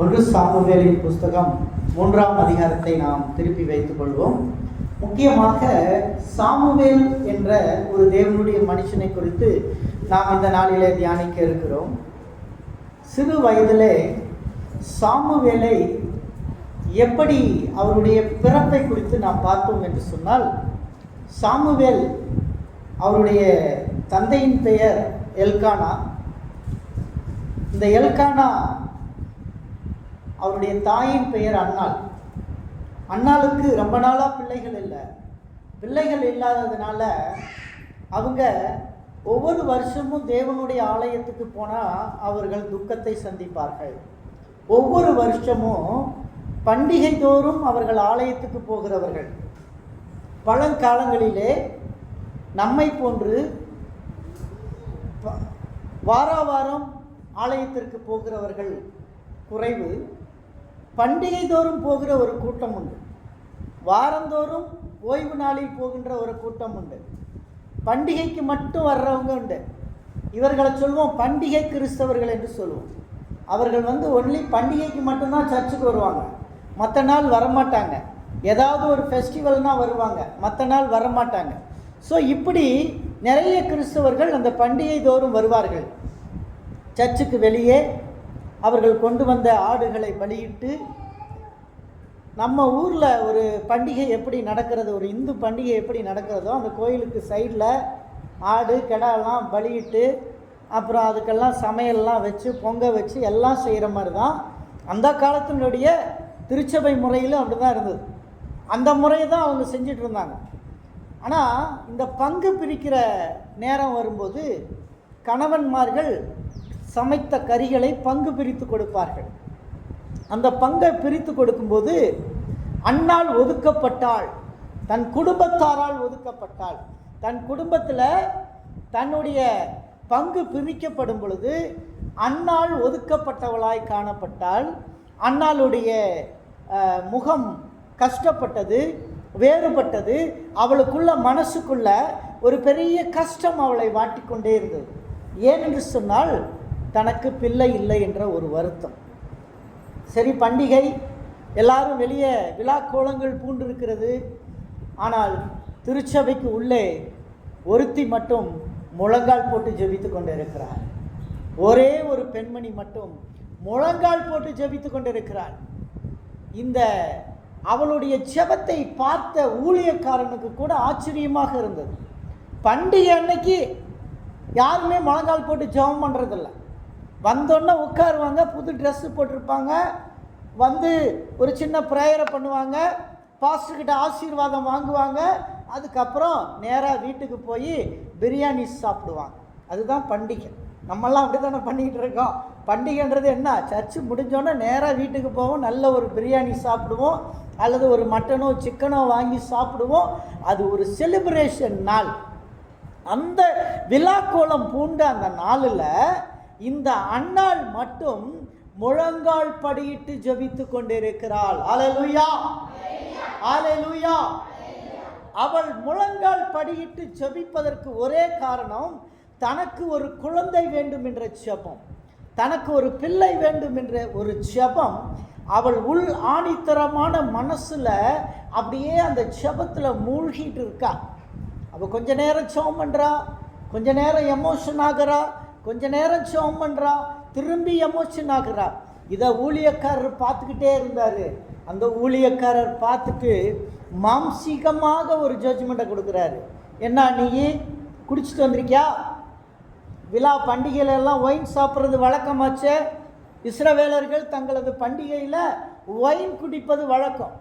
ஒன்று சாமுவேலின் புஸ்தகம் 3ஆம் அதிகாரத்தை நாம் திருப்பி வைத்துக் கொள்வோம். முக்கியமாக சாமுவேல் என்ற ஒரு தேவனுடைய மனுஷனை குறித்து நாம் இந்த நாளிலே தியானிக்க இருக்கிறோம். சிறு வயதிலே சாமுவேலை எப்படி அவருடைய பிறப்பை குறித்து நாம் பார்த்தோம் என்று சொன்னால், சாமுவேல் அவருடைய தந்தையின் பெயர் எல்கானா. இந்த எல்கானா அவருடைய தாயின் பெயர் அன்னாள். அன்னாளுக்கு ரொம்ப நாளாக பிள்ளைகள் இல்லாததுனால அவங்க ஒவ்வொரு வருஷமும் தேவனுடைய ஆலயத்துக்கு போனால் அவர்கள் துக்கத்தை சந்திப்பார்கள். ஒவ்வொரு வருஷமும் பண்டிகை தோறும் அவர்கள் ஆலயத்துக்கு போகிறவர்கள். பழங்காலங்களிலே நம்மை போன்று வாரம் ஆலயத்திற்கு போகிறவர்கள் குறைவு. பண்டிகை தோறும் போகிற ஒரு கூட்டம் உண்டு. வாரந்தோறும் ஓய்வு நாளில் போகின்ற ஒரு கூட்டம் உண்டு. பண்டிகைக்கு மட்டும் வர்றவங்க உண்டு. இவர்களை சொல்வோம் பண்டிகை கிறிஸ்தவர்கள் என்று சொல்லுவோம். அவர்கள் ஒன்லி பண்டிகைக்கு மட்டும்தான் சர்ச்சுக்கு வருவாங்க, மற்ற நாள் வரமாட்டாங்க. ஏதாவது ஒரு ஃபெஸ்டிவல்னால் வருவாங்க, மற்ற நாள் வரமாட்டாங்க. ஸோ இப்படி நிறைய கிறிஸ்தவர்கள் அந்த பண்டிகை தோறும் வருவார்கள். சர்ச்சுக்கு வெளியே அவர்கள் கொண்டு வந்த ஆடுகளை பலியிட்டு, நம்ம ஊரில் ஒரு பண்டிகை எப்படி நடக்கிறது, ஒரு இந்து பண்டிகை எப்படி நடக்கிறதோ அந்த கோயிலுக்கு சைடில் ஆடு கிடாலாம் பலியிட்டு அப்புறம் அதுக்கெல்லாம் சமையல்லாம் வச்சு பொங்க வச்சு எல்லாம் செய்கிற மாதிரி தான் அந்த காலத்தினுடைய திருச்சபை முறையிலும் அப்படி தான் இருந்தது. அந்த முறையை தான் அவங்க செஞ்சிட்டு இருந்தாங்க. ஆனால் இந்த பங்கு பிரிக்கிற நேரம் வரும்போது கணவன்மார்கள் சமைத்த கறிகளை பங்கு பிரித்து கொடுப்பார்கள். அந்த பங்கை பிரித்து கொடுக்கும்போது அன்னாள் ஒதுக்கப்பட்டாள், தன் குடும்பத்தாரால் ஒதுக்கப்பட்டாள். தன் குடும்பத்தில் தன்னுடைய பங்கு பிரிக்கப்படும் பொழுது அன்னாள் ஒதுக்கப்பட்டவளாய் காணப்பட்டாள். அன்னாளுடைய முகம் கஷ்டப்பட்டது, வேறுபட்டது. அவளுக்குள்ள மனசுக்குள்ள ஒரு பெரிய கஷ்டம் அவளை வாட்டிக்கொண்டே இருந்தது. ஏனென்று சொன்னால் தனக்கு பிள்ளை இல்லை என்ற ஒரு வருத்தம். சரி, பண்டிகை, எல்லாரும் வெளியே விழா கோலங்கள் பூண்டிருக்கிறது. ஆனால் திருச்சபைக்கு உள்ளே ஒருத்தி மட்டும் முழங்கால் போட்டு ஜெபித்து கொண்டு இருக்கிறார். ஒரே ஒரு பெண்மணி மட்டும் முழங்கால் போட்டு ஜெபித்து கொண்டு இருக்கிறார். இந்த அவளுடைய ஜெபத்தை பார்த்த ஊழியக்காரனுக்கு கூட ஆச்சரியமாக இருந்தது. பண்டிகை அன்னைக்கு யாருமே முழங்கால் போட்டு ஜெபம் பண்ணுறதில்ல. வந்தோடனே உட்காருவாங்க, புது ட்ரெஸ்ஸு போட்டிருப்பாங்க, ஒரு சின்ன ப்ரேயரை பண்ணுவாங்க, பாஸ்டர்கிட்ட ஆசீர்வாதம் வாங்குவாங்க. அதுக்கப்புறம் நேராக வீட்டுக்கு போய் பிரியாணி சாப்பிடுவாங்க. அதுதான் பண்டிகை. நம்மெல்லாம் அப்படி தானே பண்ணிக்கிட்டு இருக்கோம். பண்டிகைன்றது என்ன? சர்ச்சு முடிஞ்சோன்னே நேராக வீட்டுக்கு போவோம், நல்ல ஒரு பிரியாணி சாப்பிடுவோம், அல்லது ஒரு மட்டனோ சிக்கனோ வாங்கி சாப்பிடுவோம். அது ஒரு செலிப்ரேஷன் நாள். அந்த விழாக்கோலம் பூண்ட அந்த நாளில் இந்த அன்னாள் மட்டும் முழங்கால் படியிட்டு ஜெபித்து கொண்டிருக்கிறாள். அல்லேலூயா, அல்லேலூயா. அவள் முழங்கால் படியிட்டு ஜெபிப்பதற்கு ஒரே காரணம், தனக்கு ஒரு குழந்தை வேண்டும் என்ற ஜெபம், தனக்கு ஒரு பிள்ளை வேண்டும் என்ற ஒரு ஜெபம் அவள் உள் ஆணித்தரமான மனசில் அப்படியே அந்த ஜெபத்தில் மூழ்கிட்டு இருக்கா. அவள் கொஞ்ச நேரம் ஜெபம் பண்ணுறா, கொஞ்ச நேரம் எமோஷன் ஆகிறா, கொஞ்ச நேரம் ஜெபம் பண்ணுறா, திரும்பி எமோஷன் ஆகிறா. இதை ஊழியக்காரர் பார்த்துக்கிட்டே இருந்தார். அந்த ஊழியக்காரர் பார்த்துட்டு மாம்சீகமாக ஒரு ஜட்ஜ்மெண்ட்டை கொடுக்குறாரு. என்ன, நீ குடிச்சிட்டு வந்திருக்கியா? விழா பண்டிகையிலெல்லாம் ஒயின் சாப்பிட்றது வழக்கமாச்சே. இஸ்ரவேலர்கள் தங்களது பண்டிகையில் ஒயின் குடிப்பது வழக்கம்.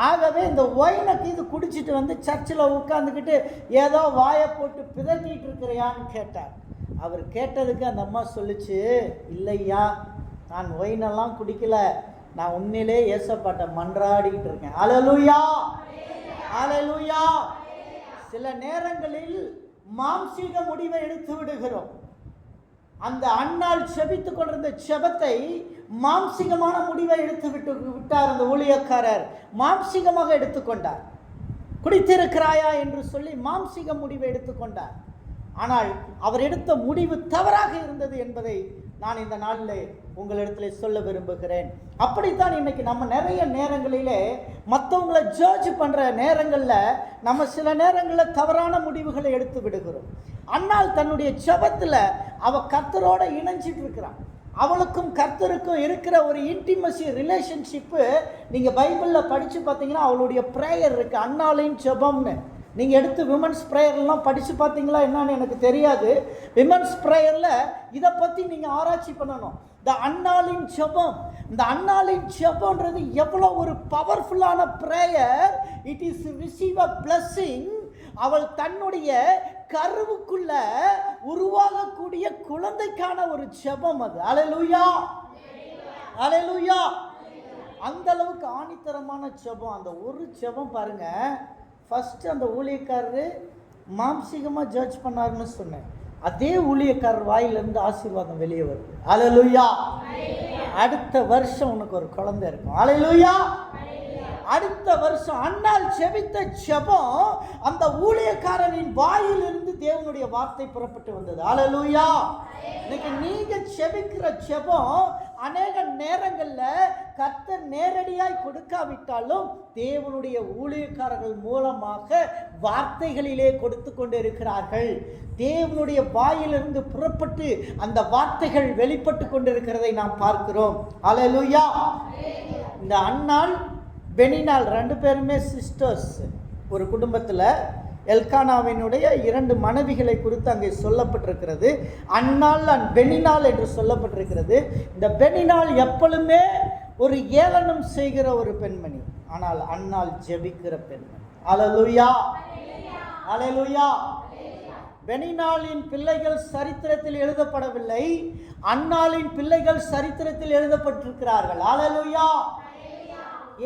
ஆகவே இந்த ஒயினுக்கு இது குடிச்சிட்டு சர்ச்சில் உட்காந்துக்கிட்டு ஏதோ வாயை போட்டு பிதற்றிட்டு இருக்கிறியான்னு கேட்டார். அவர் கேட்டதுக்கு அந்த அம்மா சொல்லிச்சு, இல்லையா, நான் ஒயினெல்லாம் குடிக்கல, நான் உண்மையிலே ஏசப்பாட்ட மன்றாடிக்கிட்டு இருக்கேன். அல்லேலூயா, அல்லேலூயா. சில நேரங்களில் மாம்சீக முடிவை எடுத்து விடுகிறோம். அந்த அன்னாள் செபித்து கொண்டிருந்த செபத்தை மாம்சீகமான முடிவை எடுத்து விட்டார். அந்த ஊழியக்காரர் மாம்சீகமாக எடுத்துக்கொண்டார். குடித்திருக்கிறாயா என்று சொல்லி மாம்சீக முடிவை எடுத்துக்கொண்டார். ஆனால் அவர் எடுத்த முடிவு தவறாக இருந்தது என்பதை நான் இந்த நாளில் உங்களிடத்தில் சொல்ல விரும்புகிறேன். அப்படித்தான் இன்னைக்கு நம்ம நிறைய நேரங்களிலே மற்றவங்களை ஜட்ஜ் பண்ணுற நேரங்களில் நம்ம சில நேரங்களில் தவறான முடிவுகளை எடுத்து விடுகிறோம். அன்னாள் தன்னுடைய ஜெபத்தில் அவள் கர்த்தரோட இணைஞ்சிட்டு இருக்கிறான். அவளுக்கும் கர்த்தருக்கும் இருக்கிற ஒரு இன்டிமசி ரிலேஷன்ஷிப்பு நீங்கள் பைபிளில் படித்து பார்த்தீங்கன்னா அவளுடைய ப்ரேயர் இருக்குது, அன்னாளின் ஜெபம்னு. நீங்கள் எடுத்து விமன்ஸ் ப்ரேயர்லாம் படித்து பார்த்தீங்களா என்னன்னு எனக்கு தெரியாது. விமன்ஸ் ப்ரேயரில் இதை பற்றி நீங்கள் ஆராய்ச்சி பண்ணணும். இந்த அன்னாளின் ஜெபம், இந்த அன்னாளின் ஜெபம்ன்றது எவ்வளோ ஒரு பவர்ஃபுல்லான prayer. It is receive a blessing. அவள் தன்னுடைய கருவுக்குள்ள உருவாகக்கூடிய குழந்தைக்கான ஒரு ஜெபம் அது. அல்லேலூயா, அல்லேலூயா. அந்த அளவுக்கு ஆணித்தரமான ஜெபம். அந்த ஒரு ஜெபம் பாருங்க. ஃபர்ஸ்ட் அந்த ஊழியக்காரரு மாம்சீகமாக ஜட்ஜ் பண்ணாருன்னு சொன்னேன். அதே ஊழியக்காரர் வாயிலிருந்து ஆசீர்வாதம் வெளியே வருது. அல்லேலூயா. அடுத்த வருஷம் உனக்கு ஒரு குழந்தை இருக்கும். அல்லேலூயா. அடுத்த வருஷம் அன்னாள் செபித்த ஜெபம் அந்த ஊழியக்காரனின் வாயிலிருந்து தேவனுடைய வார்த்தை புறப்பட்டு வந்தது. அல்லேலூயா. இன்னைக்கு நீங்க செபிக்கிற ஜெபம் அநேக நேரங்களில் கர்த்தர் நேரடியாய் கொடுக்காவிட்டாலும் தேவனுடைய ஊழியக்காரர்கள் மூலமாக வார்த்தைகளிலே கொடுத்து கொண்டு இருக்கிறார்கள். தேவனுடைய வாயிலிருந்து புறப்பட்டு அந்த வார்த்தைகள் வெளிப்பட்டு கொண்டிருக்கிறதை நாம் பார்க்கிறோம். அல்லேலூயா. இந்த அன்னாள் பெனினாள் 2 பேருமே சிஸ்டர்ஸ். ஒரு குடும்பத்தில் எல்கானாவினுடைய 2 மனைவிகளை குறித்து அங்கே சொல்லப்பட்டிருக்கிறது. அன்னாள் அண்ட் பெனினாள் என்று சொல்லப்பட்டிருக்கிறது. இந்த பெனினாள் எப்பொழுதுமே ஒரு ஏளனம் செய்கிற ஒரு பெண்மணி, ஆனால் அன்னாள் ஜெபிக்கிற பெண்மணி. அல்லேலூயா, அல்லேலூயா. பெனினாளின் பிள்ளைகள் சரித்திரத்தில் எழுதப்படவில்லை, அன்னாளின் பிள்ளைகள் சரித்திரத்தில் எழுதப்பட்டிருக்கிறார்கள். அல்லேலூயா.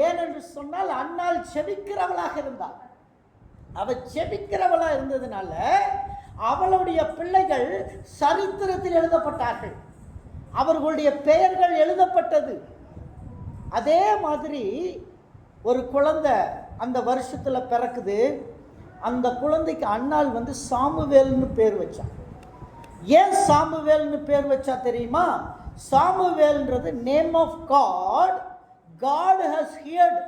ஏனென்று சொன்னால் அன்னாள் செபிக்கிறவளாக இருந்தாள். அவள் செபிக்கிறவளாக இருந்ததுனால அவளுடைய பிள்ளைகள் சரித்திரத்தில் எழுதப்பட்டார்கள், அவர்களுடைய பெயர்கள் எழுதப்பட்டது. அதே மாதிரி ஒரு குழந்தை அந்த வருஷத்தில் பிறக்குது. அந்த குழந்தைக்கு அன்னாள் சாமுவேல்னு பேர் வச்சான். ஏன் சாமுவேல்னு பேர் வச்சா தெரியுமா? சாமுவேல்ன்றது name of God. God has heard.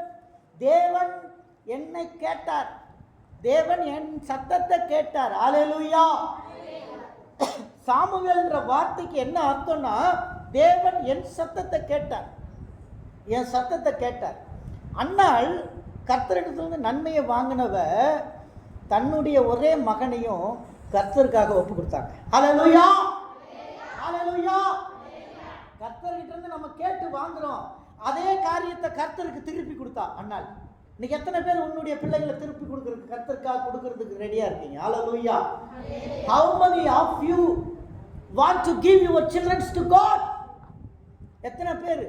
தேவன் என்னை கேட்டார், தேவன் என் சத்தத்தை கேட்டார். அல்லேலூயா. சாமுவேல்ன்ற வார்த்தைக்கு என்ன அர்த்தம்னா தேவன் என் சத்தத்தை கேட்டார், என் சத்தத்தை கேட்டார். அன்னாள் கர்த்தரிடத்துல நன்மையை வாங்கினவ தன்னுடைய ஒரே மகனையும் கர்த்தருக்காக ஒப்பு கொடுத்தாங்க. அல்லேலூயா, அல்லேலூயா. கர்த்தர்கிட்ட இருந்து நம்ம கேட்டு வாங்குறோம், அதே காரியத்தை கர்த்தருக்கு திருப்பி கொடுத்தா அன்னாள். இன்னைக்கு எத்தனை பேர் உன்னுடைய பிள்ளைகளை திருப்பி கொடுக்கறதுக்கு கர்த்தருக்காக கொடுக்கறதுக்கு ரெடியா இருக்கீங்க? அல்லேலூயா. How many of you want to give your children to God? எத்தனை பேர்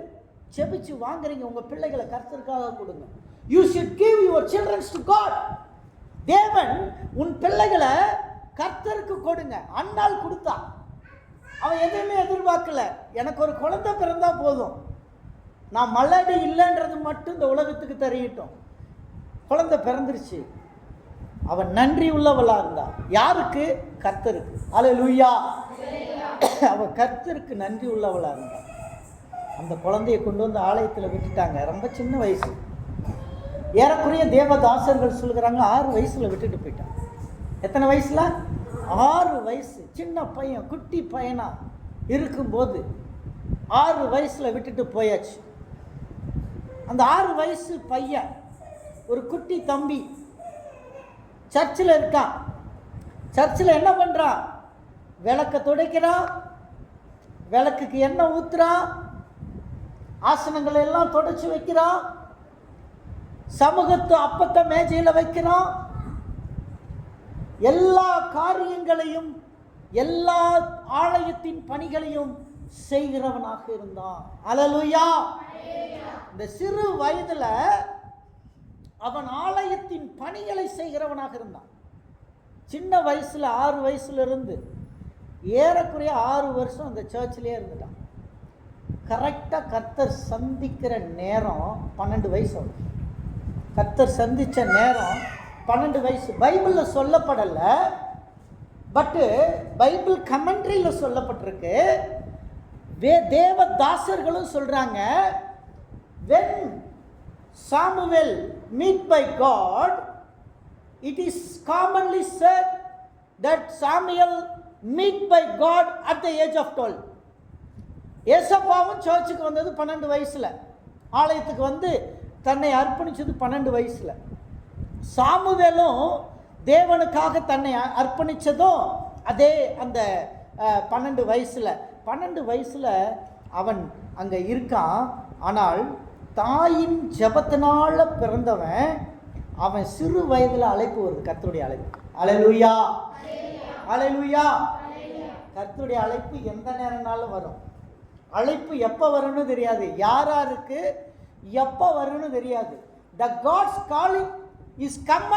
செபிச்சு வாங்குறீங்க உங்க பிள்ளைகளை கர்த்தருக்காக கொடுங்க? You should give your children to God. தேவன் உன் பிள்ளைகளை கர்த்தருக்கு கொடுங்க. அன்னாள் கொடுத்தா. அவன் எதுவுமே எதிர்பார்க்கல, எனக்கு ஒரு குழந்தை பிறந்தா போதும், நான் மலடி இல்லைன்றது மட்டும் இந்த உலகத்துக்கு தெரியட்டும். குழந்தை பிறந்துருச்சு. அவன் நன்றி உள்ளவளா இருந்தா. யாருக்கு? கர்த்தருக்கு. அல்லேலூயா. அவன் கர்த்தருக்கு நன்றி உள்ளவளா இருந்தா. அந்த குழந்தையை கொண்டு வந்து ஆலயத்தில் விட்டுட்டாங்க. ரொம்ப சின்ன வயசு. ஏறக்குறைய தேவதாசர்கள் சொல்கிறாங்க 6 வயசுல விட்டுட்டு போயிட்டான். எத்தனை வயசுல? 6 வயசு. சின்ன பையன், குட்டி பையனா இருக்கும்போது 6 வயசுல விட்டுட்டு போயாச்சு. அந்த 6 வயசு பையன், ஒரு குட்டி தம்பி, சர்ச்சில் இருக்கான். சர்ச்சில் என்ன பண்ணுறான்? விளக்க துடைக்கிறான், விளக்குக்கு எண்ணெய் ஊற்றுறான், ஆசனங்களை எல்லாம் துடைச்சி வைக்கிறான், சமூகத்து அப்பத்தை மேஜையில் வைக்கிறான். எல்லா காரியங்களையும், எல்லா ஆலயத்தின் பணிகளையும் செய்கிறவனாக இருந்தான். அல்லேலூயா. இந்த சிறு வயதுல அவன் ஆலயத்தின் பணிகளை செய்கிறவனாக இருந்தான். சின்ன வயசுல 6 வயசுல இருந்து ஏறக்குறைய 6 வருஷம் அந்த சர்ச்சிலே இருந்துட்டான். கரெக்டாக கர்த்தர் சந்திக்கிற நேரம் 12 வயசு. கர்த்தர் சந்தித்த நேரம் 12 வயசு. பைபிளில் சொல்லப்படலை, பட்டு பைபிள் கமெண்ட்ரியில் சொல்லப்பட்டிருக்கு. தேவ தாசர்களும் சொல்றாங்க, when Samuel meet by God, it is commonly said that Samuel meet by God at the age of 12. ஏசப்பாவும் சர்ச்சுக்கு வந்தது 12 வயசுல, ஆலயத்துக்கு வந்து தன்னை அர்ப்பணிச்சது 12 வயசுல. சாமுவேலும் தேவனுக்காக தன்னை அர்ப்பணிச்சதும் அதே அந்த 12 வயசுல. 12 வயசுல அவன் அங்க இருக்கான். ஆனால் தாயின் ஜெபத்தினால பிறந்தவன், அவன் சிறு வயதுல அழைப்பு வருது, கர்த்தருடைய அழைப்பு. அல்லேலூயா, அல்லேலூயா. கர்த்தருடைய அழைப்பு எந்த நேரம்னாலும் வரும். அழைப்பு எப்போ வரும்னு தெரியாது, யாராருக்கு எப்போ வரும்னு தெரியாது. The God's calling is come at